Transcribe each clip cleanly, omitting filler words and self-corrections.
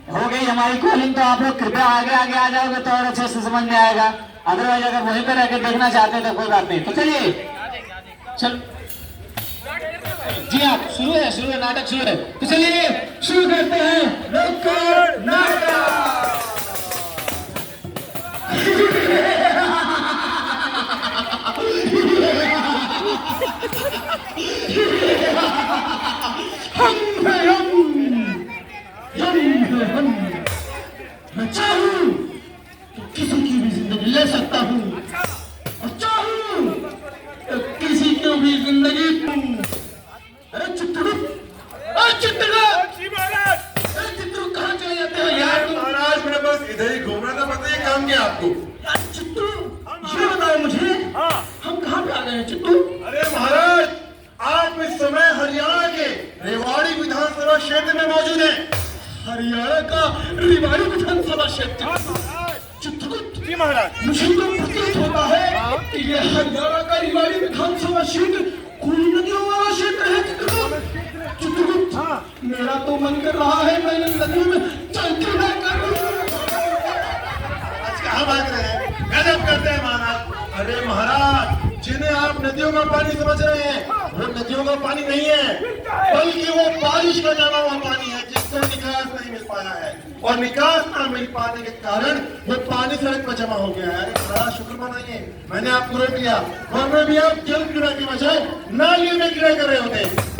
हो गई हमारी कॉलिंग, तो आप लोग कृपया आगे आगे आ जाओगे तो और अच्छे से समझ में आएगा। अदरवाइज अगर वहीं पर रहकर देखना चाहते हैं तो कोई बात नहीं। तो चलिए चल जी, आप शुरू है नाटक शुरू है। तो चलिए शुरू करते हैं नुक्कड़ नाटक। मैं चाहूं तो किसी की भी जिंदगी ले सकता हूँ और चाहूं तो किसी की भी जिंदगी। अरे चित्रू कहाँ चले जाते हो यार? महाराज मैं बस इधर ही घूम रहा था, बताइए काम क्या आपको? यार चित्रू ये बताओ मुझे, हम कहाँ पे आ गए हैं चित्रू? अरे महाराज आप इस समय हरियाणा के रेवाड़ी विधानसभा क्षेत्र में मौजूद हैं। हरियाणा का रेवाड़ी विधानसभा क्षेत्र। चित्रगुप्त जी महाराज। मुझे तो प्रतीत होता है कि ये हरियाणा का रेवाड़ी विधानसभा क्षेत्र कोई नदियों वाला क्षेत्र है। चित्रगुप्त मेरा तो मन कर रहा है मैं इन नदियों में चल के मैं आज कहाँ भाग रहे हैं? गजब करते हैं महाराज। अरे महाराज जिन्हें आप नदियों का पानी समझ रहे हैं वो नदियों का पानी नहीं है, बल्कि वो बारिश का जमा हुआ पानी है जिसको निकास नहीं मिल पाया है, और निकास ना मिल पाने के कारण वो पानी सड़क पर जमा हो गया है। अरे महाराज शुक्र मनाइए मैंने आपको रोक लिया, वरना भी आप जल क्रीड़ा की बजाय नालियों में क्रीड़ा कर रहे होते।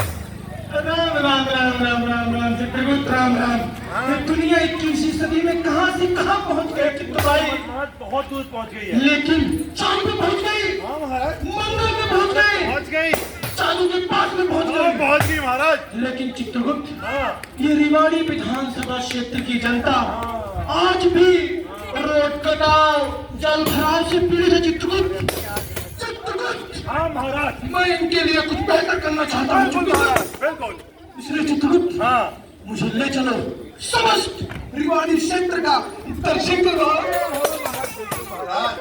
राम राम राम राम राम राम चित्रगुप्त राम राम। ये दुनिया 21वीं सदी में कहाँ से कहाँ पहुँच गए चित्र भाई? बहुत दूर पहुंच गई है। लेकिन चांद पे पहुँच गई, हाँ महाराज मंगल पे पहुँच गई, पहुंच गई, चांद के पास में पहुँच हाँ गई। पहुंच गई महाराज। लेकिन चित्रगुप्त हाँ ये रेवाड़ी विधानसभा क्षेत्र की जनता आज भी रोड कटाव जल भराव से पीड़ित है। चित्रगुप्त हाँ महाराज मैं इनके लिए कुछ बेहतर करना चाहता हूँ बिल्कुल। इसलिए चित्रगुप्त हाँ मुझे ले चलो समस्त रेवाड़ी क्षेत्र का दर्शन करवाओ। महाराज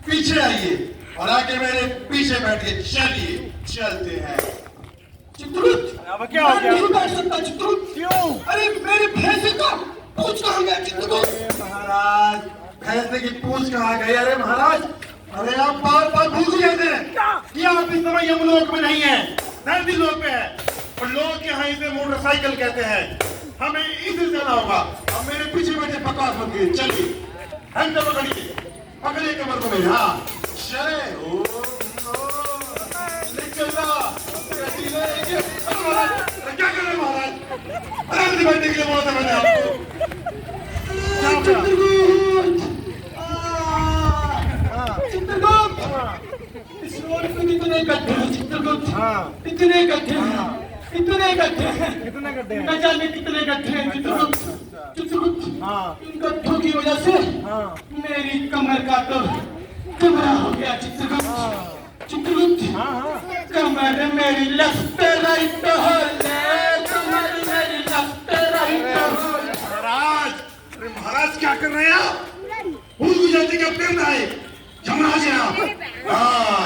पीछे आइए और आके मेरे पीछे बैठिए, चलिए चलते हैं। चित्रगुप्त अब क्या हो मैं गया? नहीं बैठ सकता चित्रगुप्त। क्यों? अरे मेरे भैंसे का पूछ कहाँ गया चित्रगुप्त? महाराज भैंसे की पूंछ कहाँ गई? अरे महाराज अरे आप बार बार भूल गए थे कि आप इस समय यमलोक में नहीं है, धरती लोक में है, और लोग यहाँ इसे मोटरसाइकिल कहते हैं। हमें इसे जाना होगा। अब मेरे पीछे बैठे बकवास मत कीजिए, चलिए हम तो पकड़िए, पकड़िए कमर को मेरे। हाँ चले ओ क्या कर रहे महाराज? आराम से बैठने के लिए बोला था मैंने आपको। इस रोड पे कितने गड्ढे हैं चित्रगुप्त? हाँ इतने गड्ढे हैं, इतने गड्ढे हैं, कितने गड्ढे हैं? न जाने कितने गड्ढे हैं चित्रगुप्त। चित्रगुप्त हाँ इन गड्ढों की वजह से हाँ मेरी कमर का तो कमरा हो गया चित्रगुप्त। चित्रगुप्त हाँ हाँ कमर मेरी लेफ्ट राइट हो ले, कमर मेरी लेफ्ट राइट हो। महाराज अरे महाराज क्या कर रहे हैं आप? भूल गुजरती का प्रेम है यमराज हैं आप। हाँ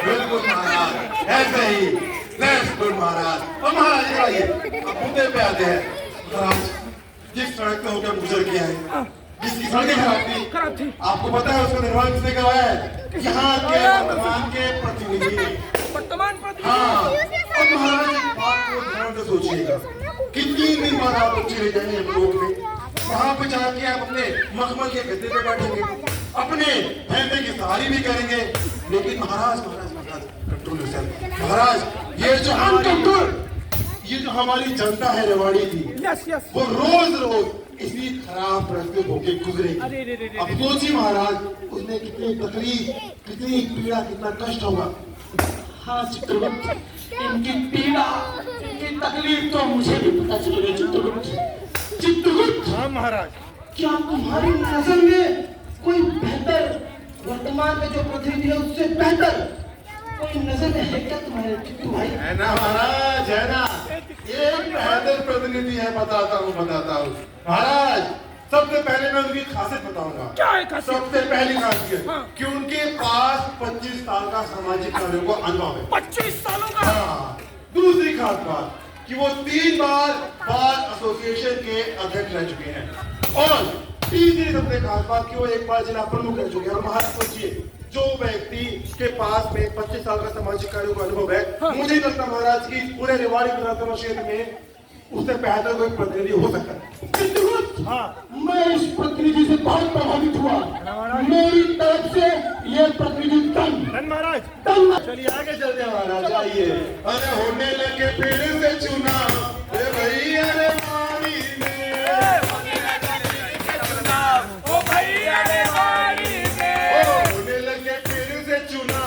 बिल्कुल महाराज ऐसे ही बिल्कुल महाराज। और महाराज इधर आइए, अब मुद्दे पे आते हैं। महाराज जिस सड़क पे होकर गुजर किया है, जिसकी सड़कें खराब थी, आपको पता है उसका निर्माण किसने करवाया है? यहाँ के वर्तमान के प्रतिनिधि ने। हाँ और महाराज एक बात को ध्यान से सोचिएगा कि 3 दिन बाद आप लोग चले जाएंगे यमलोक में, वहां पे जाके आप अपने मखमल के गद्दे पे बैठेंगे, अपने भैंसे की सवारी भी करेंगे। लेकिन महाराज महाराज महाराज कंट्रोल योरसेल्फ। महाराज ये जो हमारी जनता है रेवाड़ी की, वो रोज रोज इसी खराब रास्ते होके गुजरेगी। अब सोचिए महाराज उसमें कितनी तकलीफ, कितनी पीड़ा, कितना कष्ट होगा। हाँ चित्रगुप्त इनकी पीड़ा, इनकी तकलीफ तो मुझे भी पता चल गई चित्रगुप्त। चित्रगुप्त हाँ महाराज क्या तुम्हारी नजर में कोई बेहतर वर्तमान में जो प्रतिनिधि है उससे बेहतर कोई नजर में है क्या तुम्हारे चित्तू भाई? है ना महाराज, है ना। एक बेहतर प्रतिनिधि है, बताता हूँ महाराज। सबसे पहले मैं उनकी खासियत बताऊंगा। क्या है खासियत? सबसे पहली खासियत कि उनके पास 25 साल का सामाजिक कार्यों का अनुभव है। 25 सालों का? हाँ। दूसरी खास बात कि वो 3 बार बार एसोसिएशन के अध्यक्ष रह चुके हैं और तीसरी सबसे खास बात कि वो एक बार जिला प्रमुख रह चुके हैं। और महाराज सोचिए, जो व्यक्ति के पास में 25 साल का सामाजिक कार्यों का अनुभव है, मुझे नहीं लगता महाराज की पूरे रेवाड़ी विधानसभा क्षेत्र में उससे बेहतर कोई प्रतिनिधि हो सकता है। हाँ मैं इस प्रतिनिधि से बहुत प्रभावित हुआ। मेरी तरफ से ये प्रतिनिधि धन महाराज चलिए आगे चलते हैं महाराज। आइए। अरे होने लगे फिर से चुना रे भैया रे वाणी में, होने लगे फिर से चुना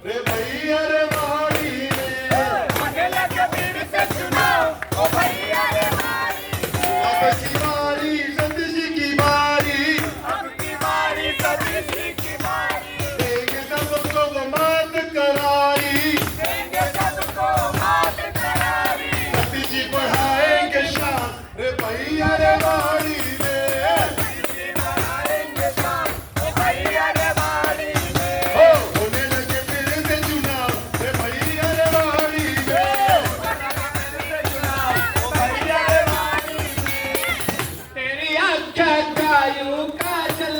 रे भैया रे वाणी में। अब की बारी सतीश की बारी, देंगे सबको वो मात करारी, सतीश जी बढ़ाएंगे शान रे भैया रे वाणी में। हो होने लगे फिर से चुना रे भैया रे वाणी में। तेरी आँखा कायू काजल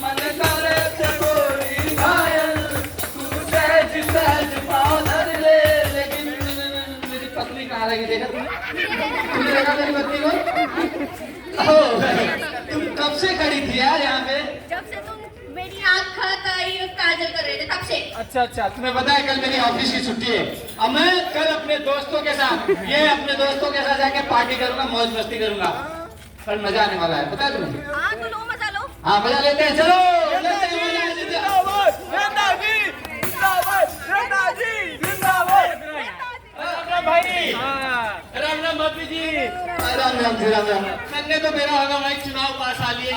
मन करे से गोरी घायल तू सहज सहज पाँव धर ले लेकिन मेरी पत्नी कहाँ रही देखा तुमने देखा मेरी पत्नी को तुम कब से खड़ी थी यार यहाँ पे जब से तुम मेरी आँख काजल कर रहे थे तब से। अच्छा तुम्हें पता है कल मेरी ऑफिस की छुट्टी है अब मैं कल अपने दोस्तों के साथ अपने दोस्तों के साथ जाके पार्टी करूंगा मौज मस्ती करूंगा कल मजा आने वाला है पता है तुम्हें हाँ तो लो मजा लो। हाँ मजा लेते हैं चलो लेते हैं मजा भाई राम राम भाभी जी राम राम जी राम राम मैंने तो मेरा होगा भाई चुनाव पास आ लिए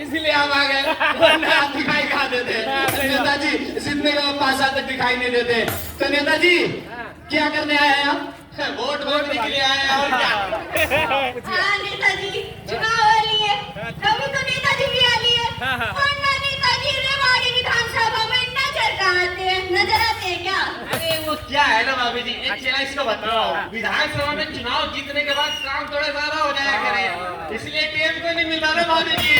इसलिए हम आ गए वरना आप दिखाई कहाँ देते नेताजी जितने का पास आते दिखाई नहीं देते तो नेताजी क्या करने आए हैं आप वोट मांगने के लिए आए हैं और क्या हाँ नेताजी चुनाव आ लिए तभी तो नेताजी भी आ लिए वरना नेताजी रेवाड़ी विधानसभा में नजर आते हैं क्या? अरे वो क्या है ना भाभी जी एक चीज इसको बताओ विधानसभा में चुनाव जीतने के बाद काम थोड़ा ज्यादा हो जाया करे इसलिए टीएम को नहीं मिलता ना भाभी जी।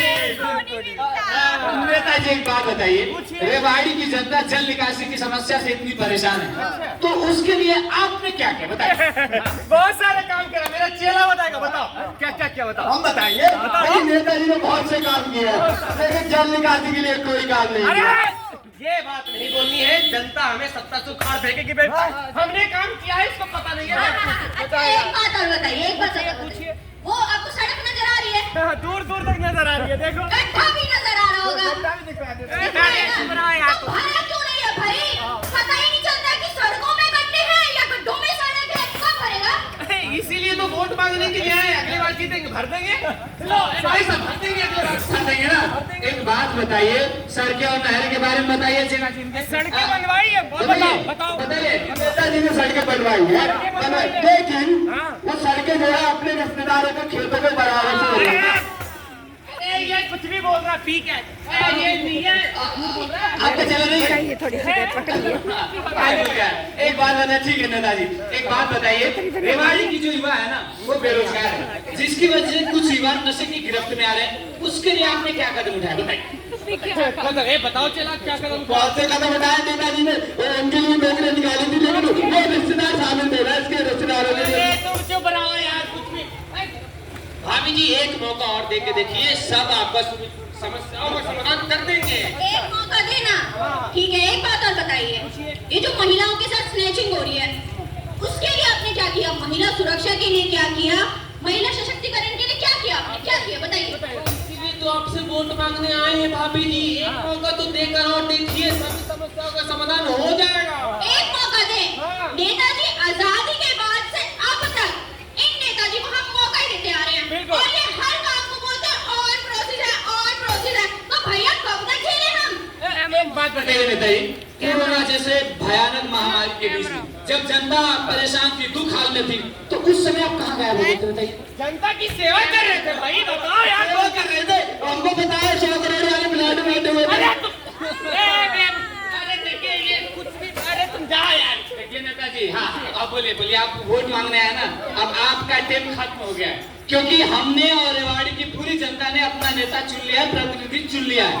नेताजी एक बात बताइए रेवाड़ी की जनता जल निकासी की समस्या से इतनी परेशान है तो उसके लिए आपने क्या किया बताइए। बहुत सारे काम करा मेरा चेला बताएगा बताओ क्या क्या बताओ हम बताइए नेताजी ने बहुत से काम किए लेकिन जल निकासी के लिए कोई काम नहीं किया। ये बात नहीं बोलनी है जनता हमें सत्ता से उखाड़ फेंकेगी बेटा हमने काम किया है इसको पता नहीं है। अच्छा एक बात और बताइए एक बात और पूछिए वो आपको सड़क नजर आ रही है दूर दूर तक नजर आ रही है देखो गड्ढा भी नजर आ रहा होगा तो भरा क्यों नहीं है भाई पता ही नहीं चलता कि सड़कों में गड्ढे हैं या गड्ढों में सड़क है कब भरेगा? इसीलिए तो वोट मांगने के लिए आए अगली बार जीतेंगे भर देंगे भाई सब भर देंगे अगली बार भर देंगे ना। एक बात बताइए सड़कें और नहर के बारे में बताइए सड़कें बनवाई है बताओ बताइए नेताजी ने सड़कें बनवाई है लेकिन वो सड़कें जो है अपने रिश्तेदारों के खेतों के बराबर से हो रही है। ये कुछ भी बोल रहा पी के ये नहीं है आपका चला नहीं है एक बात बताइए ठीक है नेताजी एक बात बताइए रेवाड़ी की जो युवा है ना वो बेरोजगार है जिसकी वजह से कुछ युवा नशे की गिरफ्त में आ रहे हैं उसके लिए आपने क्या कदम उठाया बताइए। बताओ चला क्या कदम बहुत से कदम उठाए नेताजी ने उनके लिए नौकरी निकाली थी लेकिन वो रिश्तेदार शामिल थे ना इसके रिश्तेदारों के लिए तुम चुप रहो यार कुछ भी भाभी जी एक मौका और दे के देखिए सब आपस समस्याओं का समाधान कर देंगे। एक मौका देना ठीक है। एक बात और बताइए ये जो महिलाओं के साथ स्नैचिंग हो रही है उसके लिए आपने क्या किया? महिला सुरक्षा के लिए क्या किया? महिला सशक्तिकरण के लिए क्या किया आपने? क्या किया बताइए। इसीलिए तो आपसे वोट मांगने आए हैं भाभी जी एक मौका तो देकर और देखिए सभी समस्याओं का समाधान हो जाएगा। एक मौका दे नेताजी आजादी के बाद से अब तक इन नेताजी को हम मौका ही देते आ रहे हैं और ये हर काम को बोलते हैं और प्रोसेस है तो भैया कब तक झेले हम? एक बात बताइए नेताजी कोरोना जैसे भयानक महामारी के बीच में जब जनता परेशान थी दुख हाल में थी तो उस समय आप कहाँ गायब हो गए थे बताइए। जनता की सेवा कर रहे थे भाई बताओ यार क्या कर रहे थे हमको बताया 100 करोड़ वाले प्लाट बैठे हुए थे। अरे देखिए ये कुछ भी अरे तुम जाओ यार देखिए नेताजी हाँ आप बोलिए बोलिए, आप वोट मांगने आए ना, अब आपका टाइम खत्म हो गया है, क्योंकि हमने और रेवाड़ी की पूरी जनता ने अपना नेता चुन लिया है, प्रतिनिधि चुन लिया है।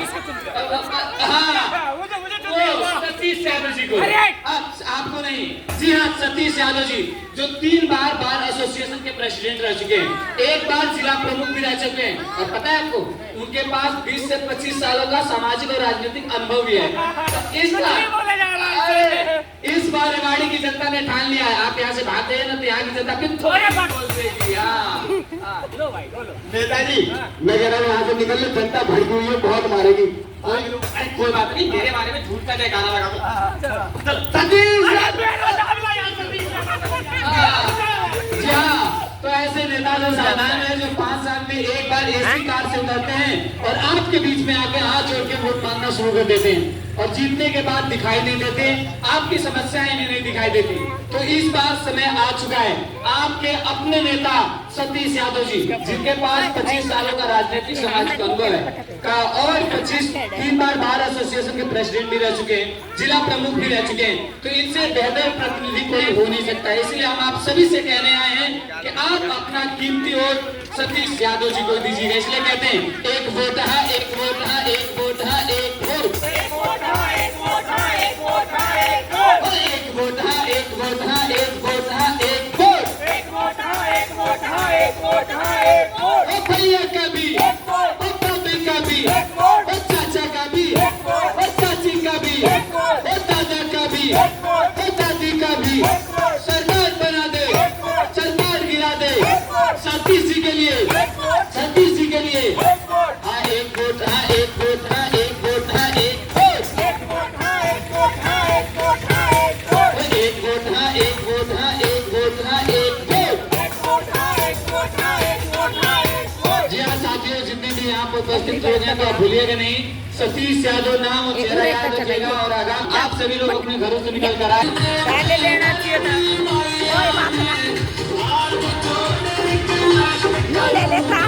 हाँ, वो सतीश यादव जी को, आपको नहीं। जी हाँ, सतीश यादव जी जो 3 बार बार एसोसिएशन के प्रेसिडेंट रह चुके हैं, 1 बार जिला प्रमुख भी रह चुके हैं, और पता है आपको उनके पास 20 से 25 सालों का सामाजिक और राजनीतिक अनुभव भी है। इस बार रेवाड़ी की जनता ने ठान लिया है, आप यहाँ से भागते हैं ना तो यहाँ की जनता फिर थोड़े बात बोलते नेताजी मैं कह रहा हूँ यहाँ से निकल ले, जनता भड़की हुई है, बहुत मारेगी। कोई बात नहीं, मेरे बारे में झूठ का जयकारा लगा दो। जी हाँ, तो ऐसे नेता जो साधारण है, जो 5 साल में 1 बार एसी कार से उतरते हैं और आपके बीच में आके हाथ जोड़ के वोट मांगना शुरू कर देते हैं, और जीतने के बाद दिखाई नहीं देते, आपकी समस्याएं इन्हें नहीं दिखाई देती। तो इस बार समय आ चुका है, आपके अपने नेता सतीश यादव जी, जिनके पास 25 सालों का राजनीतिक सामाजिक अनुभव है का, और 3 बार बार एसोसिएशन के प्रेसिडेंट भी रह चुके हैं, जिला प्रमुख भी रह चुके हैं, तो इनसे बेहतर प्रतिनिधि कोई हो नहीं सकता। इसलिए हम आप सभी से कहने आए हैं कि आप अपना कीमती वोट सतीश यादव जी को दीजिएगा। इसलिए कहते हैं, एक वोट है, एक वोट है, एक वोट है, एक वोट, एक वोट है, एक वोट है, एक वोट है, एक वोट, एक वोट है, एक वोट है, एक वोट है, एक वोट, एक वोट है, एक वोट है, एक वोट है, एक वोट, ओ भैया का भी, ओ भाभी का भी, ओ चाचा का भी, ओ चाची का भी, ओ दादा का भी, ओ दादी का भी, सरकार बना दे, सरकार गिरा दे, सतीश जी के लिए, सतीश जी के लिए, हाँ एक वोट है, एक वोट है, एक वोट है, एक वोट, एक वोट है, एक वोट है, एक वोट है, एक वोट, एक वोट है, एक वोट है, एक वोट है, एक वोट, एक वोट है, एक वोट है, एक वोट है, एक वोट। जी हाँ साथियों, जितने भी यहाँ पर उपस्थित लोग हैं, तो आप भूलिएगा नहीं, सतीश यादव नाम और चेहरा याद रखिएगा, और आगाम आप सभी लोग अपने घरों से निकल कर आए। पहले लेना चाहिए था, ले लेता